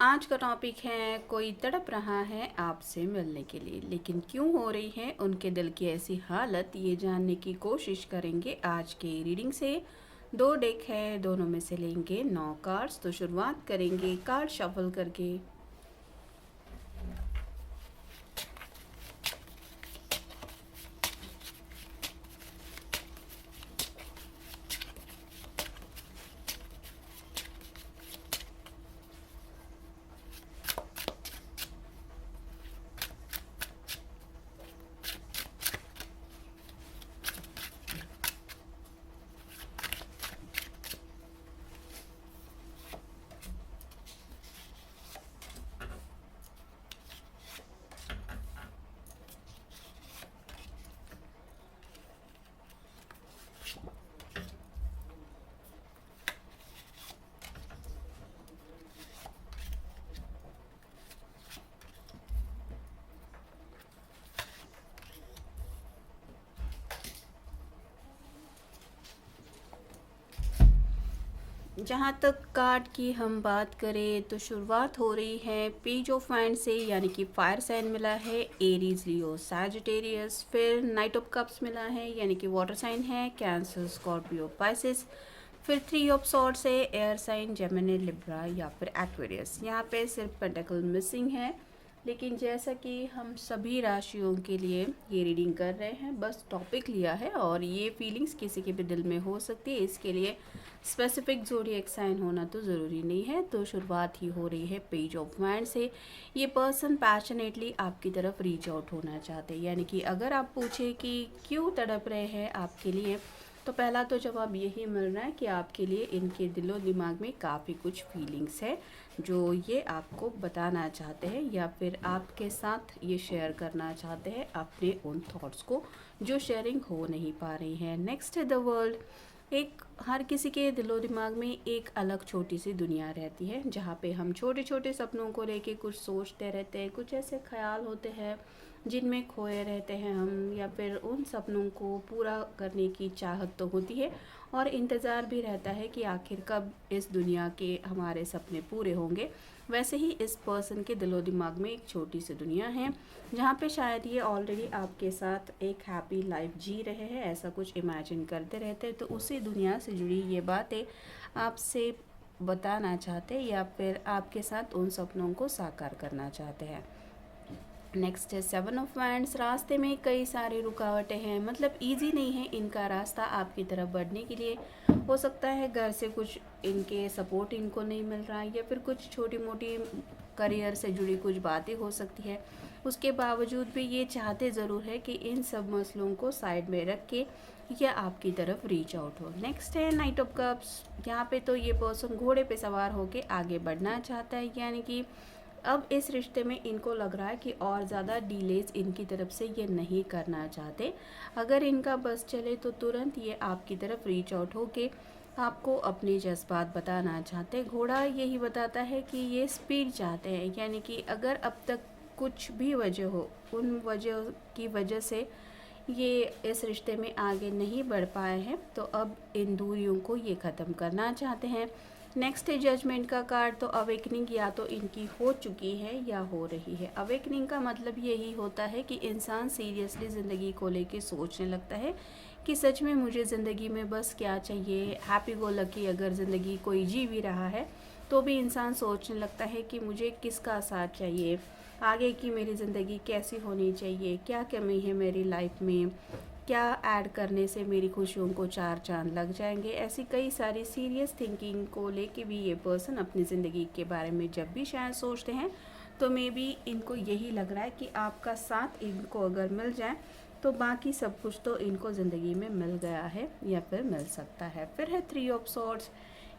आज का टॉपिक है कोई तड़प रहा है आपसे मिलने के लिए, लेकिन क्यों हो रही है उनके दिल की ऐसी हालत, ये जानने की कोशिश करेंगे आज के रीडिंग से। दो डेक है, दोनों में से लेंगे 9 कार्ड्स। तो शुरुआत करेंगे कार्ड शफल करके। जहाँ तक कार्ड की हम बात करें तो शुरुआत हो रही है पेज ऑफ वाइंड से, यानी कि फायर साइन मिला है एरीज, लियो, सैजिटेरियस। फिर नाइट ऑफ कप्स मिला है, यानी कि वाटर साइन है कैंसर, स्कॉर्पियो, पाइसिस। फिर 3 ऑफ सॉर्ड्स है एयर साइन, जेमिनी, लिब्रा या फिर एक्वेरियस। यहाँ पे सिर्फ पेंटाकल मिसिंग है, लेकिन जैसा कि हम सभी राशियों के लिए ये रीडिंग कर रहे हैं, बस टॉपिक लिया है और ये फीलिंग्स किसी के भी दिल में हो सकती है। इसके लिए स्पेसिफिक ज़ोडिएक साइन होना तो ज़रूरी नहीं है। तो शुरुआत ही हो रही है पेज ऑफ वाइंड से। ये पर्सन पैशनेटली आपकी तरफ रीच आउट होना चाहते हैं, यानी कि अगर आप पूछे कि क्यों तड़प रहे हैं आपके लिए, तो पहला तो जवाब यही मिल रहा है कि आपके लिए इनके दिलो दिमाग में काफ़ी कुछ फीलिंग्स है जो ये आपको बताना चाहते हैं, या फिर आपके साथ ये शेयर करना चाहते हैं अपने उन थॉट्स को जो शेयरिंग हो नहीं पा रही है। नेक्स्ट है द वर्ल्ड। एक हर किसी के दिलो दिमाग में एक अलग छोटी सी दुनिया रहती है, जहाँ पे हम छोटे छोटे सपनों को लेके कुछ सोचते रहते हैं, कुछ ऐसे ख्याल होते हैं जिनमें खोए रहते हैं हम, या फिर उन सपनों को पूरा करने की चाहत तो होती है और इंतज़ार भी रहता है कि आखिर कब इस दुनिया के हमारे सपने पूरे होंगे। वैसे ही इस पर्सन के दिलो दिमाग में एक छोटी सी दुनिया है, जहाँ पे शायद ये ऑलरेडी आपके साथ एक हैप्पी लाइफ जी रहे हैं, ऐसा कुछ इमेजिन करते रहते हैं। तो उसी दुनिया से जुड़ी ये बातें आपसे बताना चाहते हैं, या फिर आपके साथ उन सपनों को साकार करना चाहते हैं। नेक्स्ट है 7 ऑफ वांड्स। रास्ते में कई सारी रुकावटें हैं, मतलब इजी नहीं है इनका रास्ता आपकी तरफ बढ़ने के लिए। हो सकता है घर से कुछ इनके सपोर्ट इनको नहीं मिल रहा है, या फिर कुछ छोटी मोटी करियर से जुड़ी कुछ बातें हो सकती है। उसके बावजूद भी ये चाहते ज़रूर है कि इन सब मसलों को साइड में रख के या आपकी तरफ रीच आउट हो। नेक्स्ट है नाइट ऑफ कप्स। यहाँ पे तो ये पर्सन घोड़े पे सवार होके आगे बढ़ना चाहता है, यानी कि अब इस रिश्ते में इनको लग रहा है कि और ज़्यादा डिलेज इनकी तरफ से ये नहीं करना चाहते। अगर इनका बस चले तो तुरंत ये आपकी तरफ रीच आउट होके आपको अपने जज्बात बताना चाहते हैं। घोड़ा यही बताता है कि ये स्पीड चाहते हैं, यानी कि अगर अब तक कुछ भी वजह हो, उन वजह की वजह से ये इस रिश्ते में आगे नहीं बढ़ पाए हैं, तो अब इन दूरियों को ये ख़त्म करना चाहते हैं। नेक्स्ट है जजमेंट का कार्ड। तो अवेकनिंग या तो इनकी हो चुकी है या हो रही है। अवेकनिंग का मतलब यही होता है कि इंसान सीरियसली ज़िंदगी को लेके सोचने लगता है कि सच में मुझे ज़िंदगी में बस क्या चाहिए। हैप्पी गो लकी अगर ज़िंदगी कोई जी भी रहा है तो भी इंसान सोचने लगता है कि मुझे किसका साथ चाहिए, आगे की मेरी ज़िंदगी कैसी होनी चाहिए, क्या कमी है मेरी लाइफ में, क्या ऐड करने से मेरी खुशियों को 4 चांद लग जाएंगे। ऐसी कई सारी सीरियस थिंकिंग को लेके भी ये पर्सन अपनी ज़िंदगी के बारे में जब भी शायद सोचते हैं, तो मे बी इनको यही लग रहा है कि आपका साथ इनको अगर मिल जाए तो बाकी सब कुछ तो इनको ज़िंदगी में मिल गया है या फिर मिल सकता है। फिर है 3 ऑफ सॉर्ड्स।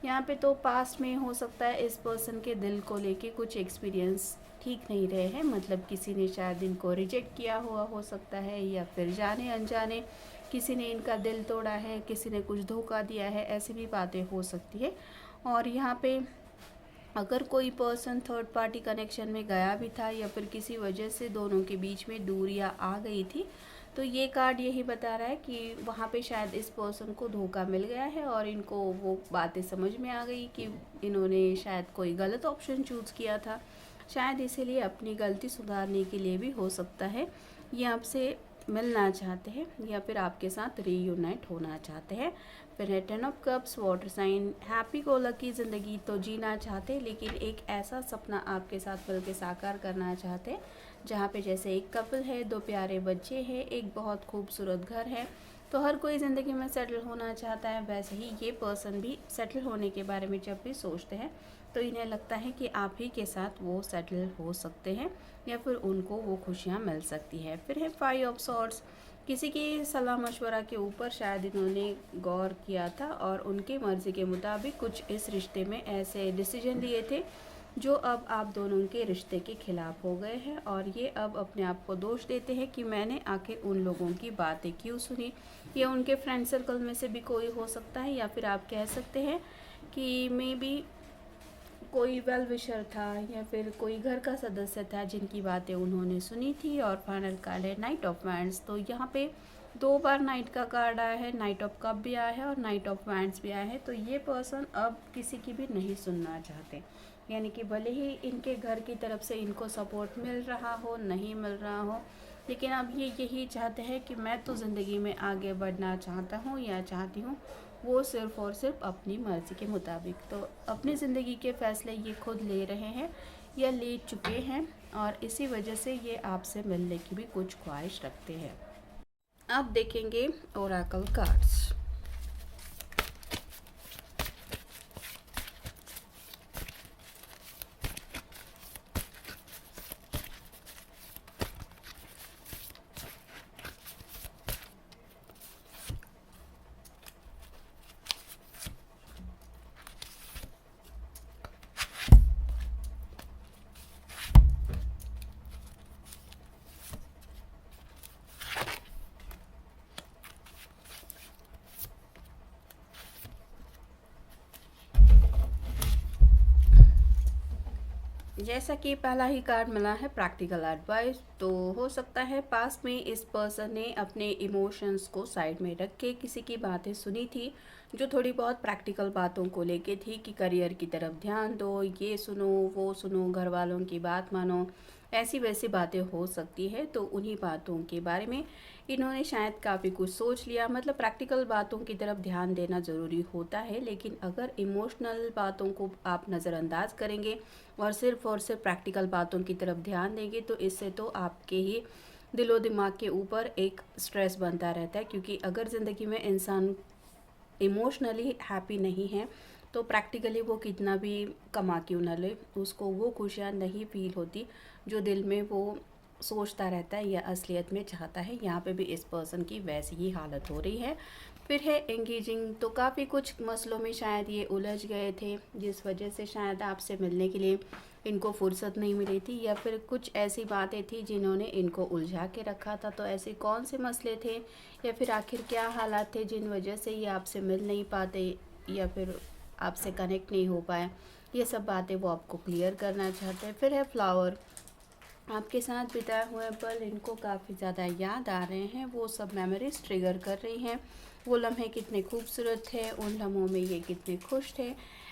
यहाँ पे तो पास्ट में हो सकता है इस पर्सन के दिल को लेके कुछ एक्सपीरियंस ठीक नहीं रहे हैं, मतलब किसी ने शायद इनको रिजेक्ट किया हुआ हो सकता है, या फिर जाने अनजाने किसी ने इनका दिल तोड़ा है, किसी ने कुछ धोखा दिया है, ऐसी भी बातें हो सकती है। और यहाँ पे अगर कोई पर्सन थर्ड पार्टी कनेक्शन में गया भी था, या फिर किसी वजह से दोनों के बीच में दूरियां आ गई थी, तो ये कार्ड यही बता रहा है कि वहाँ पे शायद इस पर्सन को धोखा मिल गया है और इनको वो बातें समझ में आ गई कि इन्होंने शायद कोई गलत ऑप्शन चूज़ किया था, शायद इसीलिए अपनी गलती सुधारने के लिए भी हो सकता है ये आपसे मिलना चाहते हैं या फिर आपके साथ रीयूनाइट होना चाहते हैं। फिर है 10 of cups, water sign, happy go lucky ज़िंदगी तो जीना चाहते हैं, लेकिन एक ऐसा सपना आपके साथ मिल के साकार करना चाहते हैं जहाँ पे जैसे एक कपल है, 2 प्यारे बच्चे हैं, एक बहुत खूबसूरत घर है। तो हर कोई ज़िंदगी में सेटल होना चाहता है, वैसे ही ये पर्सन भी सेटल होने के बारे में जब भी सोचते हैं तो इन्हें लगता है कि आप ही के साथ वो सेटल हो सकते हैं या फिर उनको वो खुशियाँ मिल सकती है। फिर है 5 ऑफ सॉर्ड्स, किसी की सलाह मशवरा के ऊपर शायद इन्होंने गौर किया था और उनके मर्ज़ी के मुताबिक कुछ इस रिश्ते में ऐसे डिसीजन लिए थे जो अब आप दोनों के रिश्ते के खिलाफ हो गए हैं और ये अब अपने आप को दोष देते हैं कि मैंने आखिर उन लोगों की बातें क्यों सुनी। ये उनके फ्रेंड सर्कल में से भी कोई हो सकता है या फिर आप कह सकते हैं कि मे बी कोई वेल विशर था या फिर कोई घर का सदस्य था जिनकी बातें उन्होंने सुनी थी। और फाइनल कार्ड है नाइट ऑफ वैंड्स, तो यहाँ पे 2 बार नाइट का कार्ड आया है, नाइट ऑफ कप भी आया है और नाइट ऑफ वैंड्स भी आया है। तो ये पर्सन अब किसी की भी नहीं सुनना चाहते, यानी कि भले ही इनके घर की तरफ से इनको सपोर्ट मिल रहा हो नहीं मिल रहा हो, लेकिन अब ये यही चाहते हैं कि मैं तो ज़िंदगी में आगे बढ़ना चाहता हूँ या चाहती हूँ, वो सिर्फ़ और सिर्फ अपनी मर्ज़ी के मुताबिक। तो अपनी ज़िंदगी के फ़ैसले ये खुद ले रहे हैं या ले चुके हैं और इसी वजह से ये आपसे मिलने की भी कुछ ख्वाहिश रखते हैं। अब देखेंगे ओरेकल कार्ड्स। जैसा कि पहला ही कार्ड मिला है प्रैक्टिकल एडवाइस, तो हो सकता है पास्ट में इस पर्सन ने अपने इमोशंस को साइड में रख के किसी की बातें सुनी थी जो थोड़ी बहुत प्रैक्टिकल बातों को लेके थी कि करियर की तरफ ध्यान दो, ये सुनो वो सुनो, घर वालों की बात मानो, ऐसी वैसी बातें हो सकती है। तो उन्हीं बातों के बारे में इन्होंने शायद काफ़ी कुछ सोच लिया। मतलब प्रैक्टिकल बातों की तरफ ध्यान देना ज़रूरी होता है, लेकिन अगर इमोशनल बातों को आप नज़रअंदाज करेंगे और सिर्फ प्रैक्टिकल बातों की तरफ ध्यान देंगे तो इससे तो आपके ही दिलो दिमाग के ऊपर एक स्ट्रेस बनता रहता है। क्योंकि अगर ज़िंदगी में इंसान इमोशनली हैप्पी नहीं है तो प्रैक्टिकली वो कितना भी कमा क्यों न ले, उसको वो खुशियाँ नहीं फील होती जो दिल में वो सोचता रहता है या असलियत में चाहता है। यहाँ पे भी इस पर्सन की वैसी ही हालत हो रही है। फिर है एंगेजिंग, तो काफ़ी कुछ मसलों में शायद ये उलझ गए थे जिस वजह से शायद आपसे मिलने के लिए इनको फुर्सत नहीं मिली थी या फिर कुछ ऐसी बातें थी जिन्होंने इनको उलझा के रखा था। तो ऐसे कौन से मसले थे या फिर आखिर क्या हालात थे जिन वजह से ये आपसे मिल नहीं पाते या फिर आपसे कनेक्ट नहीं हो पाए, ये सब बातें वो आपको क्लियर करना चाहते हैं। फिर है फ्लावर, आपके साथ बिताए हुए पल इनको काफ़ी ज़्यादा याद आ रहे हैं, वो सब मेमोरीज ट्रिगर कर रही हैं। वो लम्हे कितने खूबसूरत थे, उन लम्हों में ये कितने खुश थे,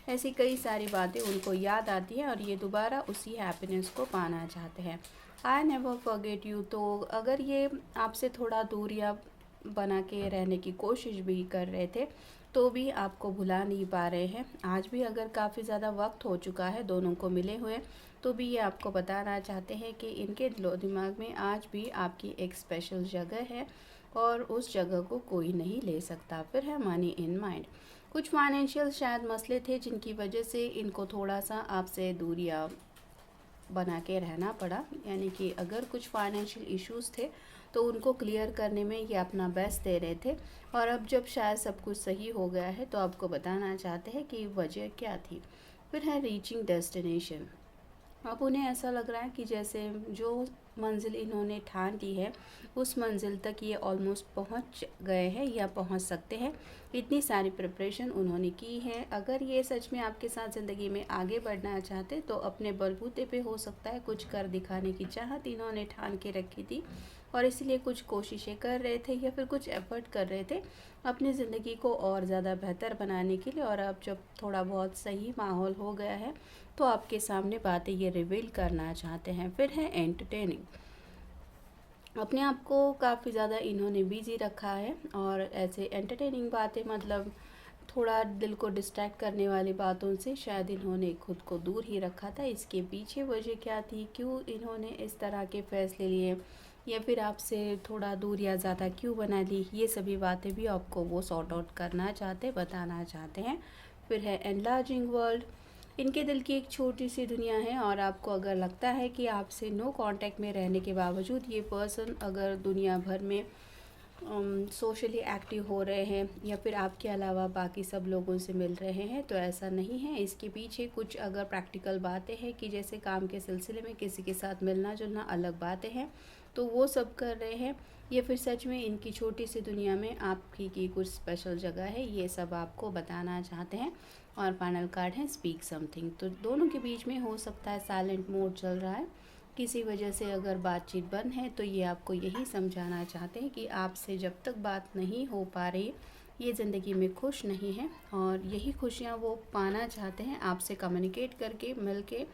ऐसी कई सारी बातें उनको याद आती हैं और ये दोबारा उसी हैप्पीनेस को पाना चाहते हैं। आई नेवर फॉरगेट यू, तो अगर ये आपसे थोड़ा दूरियां बना के रहने की कोशिश भी कर रहे थे तो भी आपको भुला नहीं पा रहे हैं। आज भी अगर काफ़ी ज़्यादा वक्त हो चुका है दोनों को मिले हुए तो भी ये आपको बताना चाहते हैं कि इनके दिलो दिमाग में आज भी आपकी एक स्पेशल जगह है और उस जगह को कोई नहीं ले सकता। फिर है मनी इन माइंड, कुछ फाइनेंशियल शायद मसले थे जिनकी वजह से इनको थोड़ा सा आपसे दूरियां बना के रहना पड़ा। यानी कि अगर कुछ फाइनेंशियल इश्यूज़ थे तो उनको क्लियर करने में ये अपना बेस्ट दे रहे थे और अब जब शायद सब कुछ सही हो गया है तो आपको बताना चाहते हैं कि वजह क्या थी। फिर है रीचिंग डेस्टिनेशन, अब उन्हें ऐसा लग रहा है कि जैसे जो मंजिल इन्होंने ठान ली है उस मंजिल तक ये ऑलमोस्ट पहुंच गए हैं या पहुंच सकते हैं। इतनी सारी प्रिपरेशन उन्होंने की है। अगर ये सच में आपके साथ ज़िंदगी में आगे बढ़ना चाहते तो अपने बलबूते पे हो सकता है कुछ कर दिखाने की चाहत इन्होंने ठान के रखी थी और इसलिए कुछ कोशिशें कर रहे थे या फिर कुछ एफर्ट कर रहे थे अपनी ज़िंदगी को और ज़्यादा बेहतर बनाने के लिए। और अब जब थोड़ा बहुत सही माहौल हो गया है तो आपके सामने बातें ये रिवील करना चाहते हैं। फिर है एंटरटेनिंग। अपने आप को काफ़ी ज़्यादा इन्होंने बिजी रखा है और ऐसे एंटरटेनिंग बातें मतलब थोड़ा दिल को डिस्ट्रैक्ट करने वाली बातों से शायद इन्होंने खुद को दूर ही रखा था। इसके पीछे वजह क्या थी, क्यों इन्होंने इस तरह के फैसले लिए या फिर आपसे थोड़ा दूर या ज़्यादा क्यों बना ली, ये सभी बातें भी आपको वो सॉर्ट आउट करना चाहते, बताना चाहते हैं। फिर है एनलार्जिंग वर्ल्ड। इनके दिल की एक छोटी सी दुनिया है और आपको अगर लगता है कि आपसे नो कांटेक्ट में रहने के बावजूद ये पर्सन अगर दुनिया भर में सोशली एक्टिव हो रहे हैं या फिर आपके अलावा बाकी सब लोगों से मिल रहे हैं, तो ऐसा नहीं है। इसके पीछे कुछ अगर प्रैक्टिकल बातें हैं कि जैसे काम के सिलसिले में किसी के साथ मिलना जुलना अलग बातें हैं तो वो सब कर रहे हैं, या फिर सच में इनकी छोटी सी दुनिया में आपकी की कुछ स्पेशल जगह है, ये सब आपको बताना चाहते हैं। और फाइनल कार्ड है स्पीक समथिंग। तो दोनों के बीच में हो सकता है साइलेंट मोड चल रहा है, किसी वजह से अगर बातचीत बंद है तो ये आपको यही समझाना चाहते हैं कि आपसे जब तक बात नहीं हो पा रही ये ज़िंदगी में खुश नहीं है और यही खुशियाँ वो पाना चाहते हैं आपसे कम्युनिकेट करके, मिल के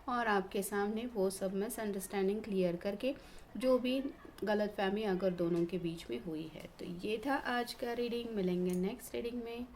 और आपके सामने वो सब मिसअंडरस्टैंडिंग क्लियर करके, जो भी गलतफहमी अगर दोनों के बीच में हुई है। तो ये था आज का रीडिंग। मिलेंगे नेक्स्ट रीडिंग में।